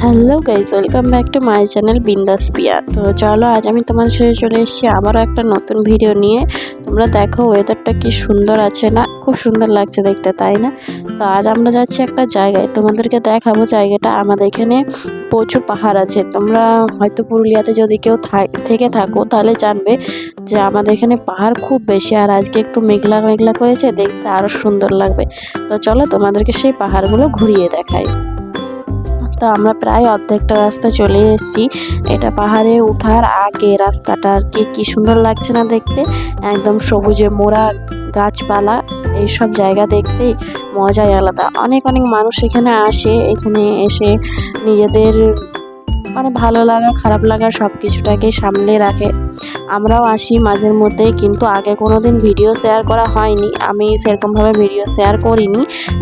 Hello guys, welcome back to my channel বিন্দাস পিয়া। তো চলো, আজ আমি তোমার সাথে চলে এসেছি আবারও একটা নতুন ভিডিও নিয়ে। তোমরা দেখো ওয়েদারটা কি সুন্দর আছে না, খুব সুন্দর লাগছে দেখতে, তাই না? তো আজ আমরা যাচ্ছি একটা জায়গায়, তোমাদেরকে দেখাবো জায়গাটা। আমাদের এখানে প্রচুর পাহাড় আছে। তোমরা হয়তো পুরুলিয়াতে যদি কেউ থেকে থাকো তাহলে জানবে যে আমাদের এখানে পাহাড় খুব বেশি, আর আজকে একটু মেঘলা মেঘলা করেছে, দেখতে আরও সুন্দর লাগবে। তো চলো তোমাদেরকে সেই পাহাড়গুলো ঘুরিয়ে দেখাই। তো আমরা প্রায় অর্ধেকটা রাস্তা চলে এসেছি। এটা পাহাড়ে ওঠার আগে রাস্তাটা আর কি সুন্দর লাগছে না দেখতে, একদম সবুজে মোড়া গাছপালা। এইসব জায়গা দেখতেই মজাই আলাদা। অনেক অনেক মানুষ এখানে আসে, এখানে এসে নিজেদের ভালো লাগা খারাপ লাগা সব কিছুটাকে সামলে রাখে। আমরাও আসি মাঝের মধ্যে, কিন্তু আগে কোনো দিন ভিডিও শেয়ার করা হয়নি, আমি সেরকমভাবে ভিডিও শেয়ার করিনি।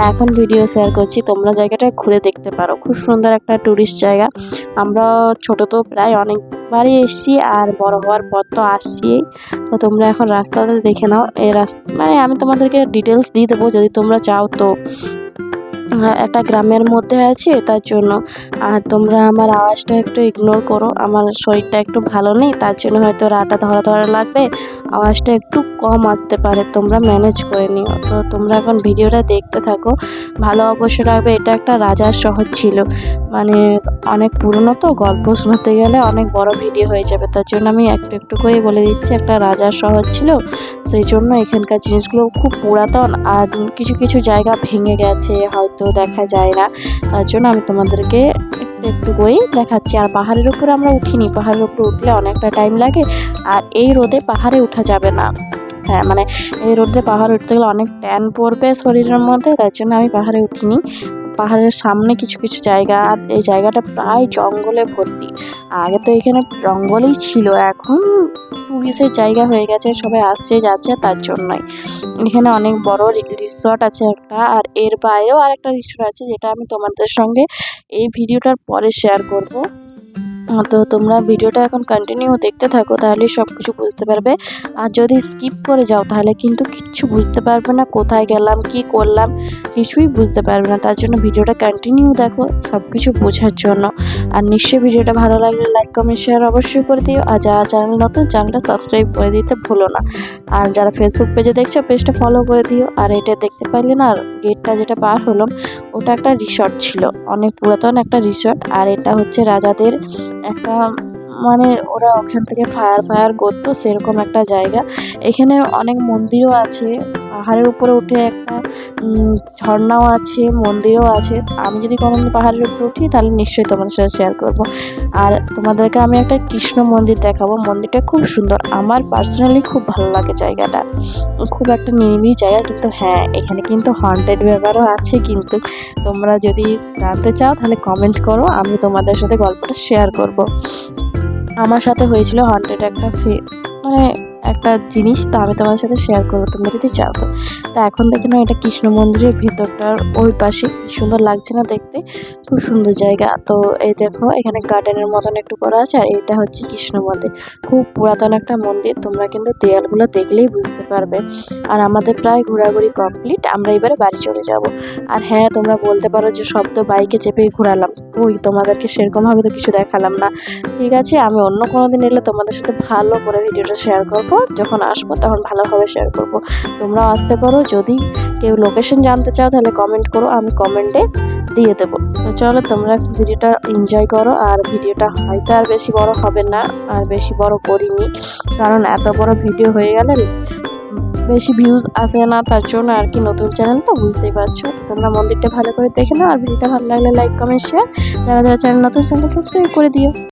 এখন ভিডিও শেয়ার করছি, তোমরা জায়গাটা ঘুরে দেখতে পারো। খুব সুন্দর একটা টুরিস্ট জায়গা। আমরা ছোট তো প্রায় অনেকবারই এসেছি, আর বড় হওয়ার পর তো আসছি। তো তোমরা এখন রাস্তাটা দেখে নাও। এই রাস্তা আমি তোমাদেরকে ডিটেলস দিয়ে দেবো যদি তোমরা চাও তো। একটা গ্রামের মধ্যে আছে তার জন্য। আর তোমরা আমার আওয়াজটা একটু ইগনোর করো, আমার শরীরটা একটু ভালো নেই, তার জন্য হয়তো রাটা ধরা ধরা লাগবে, আওয়াজটা একটু কম আসতে পারে, তোমরা ম্যানেজ করে নিও। তো তোমরা এখন ভিডিওটা দেখতে থাকো, ভালো অবশ্যই লাগবে। এটা একটা রাজার শহর ছিল, অনেক পুরনো, তো গল্প শোনাতে গেলে অনেক বড় ভিডিও হয়ে যাবে, তার জন্য আমি একটু একটু করে বলে দিচ্ছি। একটা রাজার শহর ছিল, সেই জন্য এখানকার জিনিসগুলো খুব পুরাতন, আর কিছু কিছু জায়গা ভেঙে গেছে, হয়তো দেখা যায় না, তার জন্য আমি তোমাদেরকে একটু একটু করেই দেখাচ্ছি। আর পাহাড়ের উপরে আমরা উঠিনি, পাহাড়ের উপরে উঠলে অনেকটা টাইম লাগে, আর এই রোদে পাহাড়ে ওঠা যাবে না। হ্যাঁ, এই রোদে পাহাড়ে উঠতে গেলে অনেক ট্যান পড়বে শরীরের মধ্যে, তার জন্য আমি পাহাড়ে উঠিনি। পাহাড়ের সামনে কিছু কিছু জায়গা, আর এই জায়গাটা প্রায় জঙ্গলে ভর্তি। আগে তো এখানে জঙ্গলই ছিল, এখন টুরিস্টের জায়গা হয়ে গেছে, সবাই আসছে যাচ্ছে, তার জন্যই। এখানে অনেক বড় রিসর্ট আছে একটা, আর এর বাইরেও আর একটা রিসর্ট আছে, যেটা আমি তোমাদের সঙ্গে এই ভিডিওটার পরে শেয়ার করব। তো তোমরা ভিডিওটা এখন কন্টিনিউ দেখতে থাকো, তাহলে সব কিছু বুঝতে পারবে। আর যদি স্কিপ করে যাও তাহলে কিন্তু কিচ্ছু বুঝতে পারবে না, কোথায় গেলাম কি করলাম কিছুই বুঝতে পারবে না। তার জন্য ভিডিওটা কন্টিনিউ দেখো সব কিছু বোঝার জন্য। আর নিশ্চয়ই ভিডিওটা ভালো লাগলে লাইক কমেন্ট শেয়ার অবশ্যই করে দিও। আর যারা চ্যানেল নতুন, চ্যানেলটা সাবস্ক্রাইব করে দিতে ভুলো না। আর যারা ফেসবুক পেজে দেখছো, পেজটা ফলো করে দিও। আর এটা দেখতে পাইলে না, গেটটা যেটা পার হলাম, ওটা একটা রিসর্ট ছিল, অনেক পুরাতন একটা রিসর্ট। আর এটা হচ্ছে রাজাদের একটা, ওরা ওখান থেকে ফায়ার করতো, সেরকম একটা জায়গা। এখানে অনেক মন্দিরও আছে, পাহাড়ের উপরে উঠে একটা ঝর্ণাও আছে, মন্দিরও আছে। আমি যদি কোনোদিন পাহাড়ের উপরে উঠি তাহলে নিশ্চয়ই তোমাদের সাথে শেয়ার করব। আর তোমাদেরকে আমি একটা কৃষ্ণ মন্দির দেখাবো, মন্দিরটা খুব সুন্দর, আমার পার্সোনালি খুব ভালো লাগে জায়গাটা, খুব একটা নিরিবিলি জায়গা। কিন্তু হ্যাঁ, এখানে কিন্তু হন্টেড ব্যাপারও আছে, কিন্তু তোমরা যদি জানতে চাও তাহলে কমেন্ট করো, আমি তোমাদের সাথে গল্পটা শেয়ার করব। আমার সাথে হয়েছিল হন্টেড একটা জিনিস, তো আমি তোমার সাথে শেয়ার করবো তোমরা যদি চাও তো। এখন দেখে না, এটা কৃষ্ণ মন্দিরের ভেতরটার ওই পাশে, সুন্দর লাগছে না দেখতে, খুব সুন্দর জায়গা। তো এই দেখো, এখানে গার্ডেনের মতন একটু করা আছে, আর এটা হচ্ছে কৃষ্ণ মন্দির, খুব পুরাতন একটা মন্দির, তোমরা কিন্তু দেয়ালগুলো দেখলেই বুঝতে পারবে। আর আমাদের প্রায় ঘোরাঘুরি কমপ্লিট, আমরা এবারে বাড়ি চলে যাব। আর হ্যাঁ, তোমরা বলতে পারো যে সব তো বাইকে চেপেই ঘোরালাম, ওই তোমাদেরকে সেরকমভাবে তো কিছু দেখালাম না। ঠিক আছে, আমি অন্য কোনো দিন এলে তোমাদের সাথে ভালো করে ভিডিওটা শেয়ার করবো, যখন আসবো তখন ভালোভাবে শেয়ার করব। তোমরাও আসতে পারো, যদি কেউ লোকেশন জানতে চাও তাহলে কমেন্ট করো, আমি কমেন্টে দিয়ে দেবো। তো চলো, তোমরা ভিডিওটা এনজয় করো। আর ভিডিওটা হয়তো আর বেশি বড় হবে না, আর বেশি বড় করিনি, কারণ এত বড় ভিডিও হয়ে গেলে বেশি ভিউজ আসে না, তার জন্য আর কি। নতুন চ্যানেল তো বুঝতেই পারছো। তোমরা মন্দিরটা ভালো করে দেখে নাও, আর ভিডিওটা ভালো লাগলে লাইক কমেন্ট শেয়ার, যারা যারা চ্যানেল নতুন চ্যানেল সাবস্ক্রাইব করে দিও।